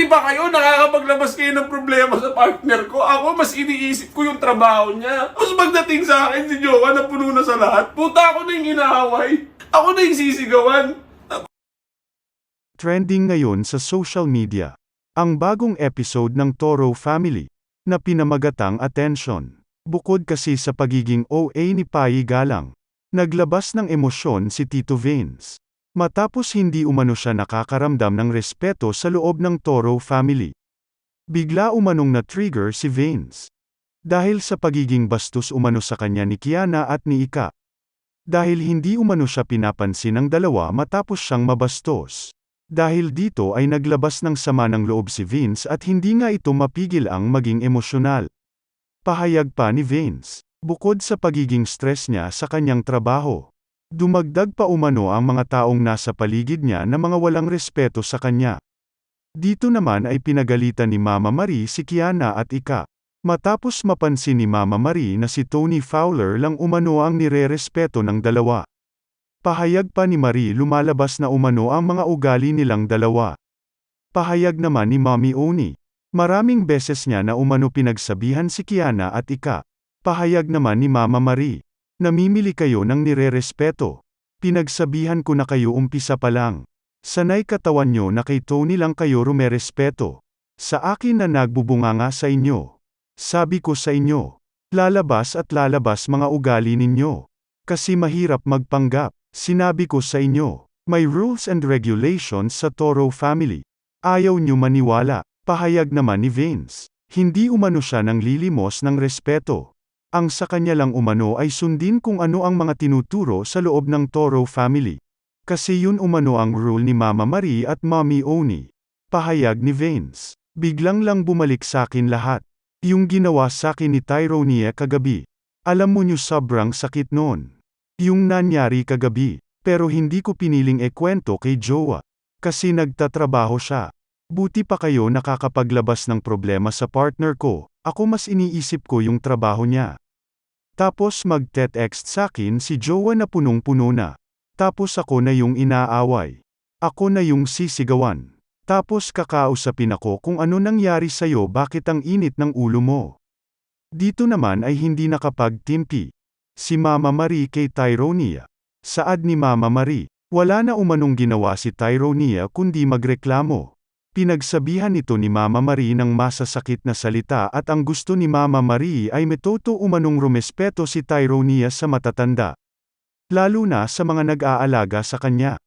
Buti pa kayo, nakakapaglabas kayo ng problema sa partner ko. Ako, mas iniisip ko yung trabaho niya. Tapos pagdating sa akin, si Jowa na puno na sa lahat. Puta, ako na yung inaaway. Ako na yung sisigawan. Trending ngayon sa social media, ang bagong episode ng Toro Family, na pinamagatang Attention. Bukod kasi sa pagiging OA ni Pai Galang, naglabas ng emosyon si Tito Vince. Matapos hindi umano siya nakakaramdam ng respeto sa loob ng Toro Family. Bigla umanong na-trigger si Vince. Dahil sa pagiging bastos umano sa kanya ni Kiana at ni Ika. Dahil hindi umano siya pinapansin ng dalawa matapos siyang mabastos. Dahil dito ay naglabas ng sama ng loob si Vince at hindi nga ito mapigil ang maging emosyonal. Pahayag pa ni Vince, bukod sa pagiging stress niya sa kanyang trabaho, dumagdag pa umano ang mga taong nasa paligid niya na mga walang respeto sa kanya. Dito naman ay pinagalitan ni Mama Marie si Kiana at Ika. Matapos mapansin ni Mama Marie na si Tony Fowler lang umano ang nire-respeto ng dalawa. Pahayag pa ni Marie lumalabas na umano ang mga ugali nilang dalawa. Pahayag naman ni Mommy Oni, maraming beses niya na umano pinagsabihan si Kiana at Ika. Pahayag naman ni Mama Marie, namimili kayo ng nire-respeto. Pinagsabihan ko na kayo umpisa pa lang. Sanay katawan nyo na kay Tony lang kayo rumerespeto. Sa akin na nagbubunganga sa inyo. Sabi ko sa inyo, lalabas at lalabas mga ugali ninyo. Kasi mahirap magpanggap. Sinabi ko sa inyo, may rules and regulations sa Toro Family. Ayaw nyo maniwala. Pahayag naman ni Vince, hindi umano siya nang lilimos ng respeto. Ang sa kanya lang umano ay sundin kung ano ang mga tinuturo sa loob ng Toro Family. Kasi yun umano ang rule ni Mama Marie at Mommy Oni. Pahayag ni Vince, biglang lang bumalik sa akin lahat. Yung ginawa sa akin ni Tyronia kagabi. Alam mo nyo sobrang sakit noon. Yung nangyari kagabi, pero hindi ko piniling ikwento kay Jowa. Kasi nagtatrabaho siya. Buti pa kayo nakakapaglabas ng problema sa partner ko, ako mas iniisip ko yung trabaho niya. Tapos mag-text sa akin si Jowa na punong-puno na. Tapos ako na yung inaaway. Ako na yung sisigawan. Tapos kakausapin ako kung ano nangyari sa'yo, bakit ang init ng ulo mo. Dito naman ay hindi nakapagtimpi. Si Mama Marie kay Tyronia. Saad ni Mama Marie, wala na umanong ginawa si Tyronia kundi magreklamo. Pinagsabihan ito ni Mama Marie ng masasakit na salita at ang gusto ni Mama Marie ay metoto umanong rumespeto si Tyronia sa matatanda. Lalo na sa mga nag-aalaga sa kanya.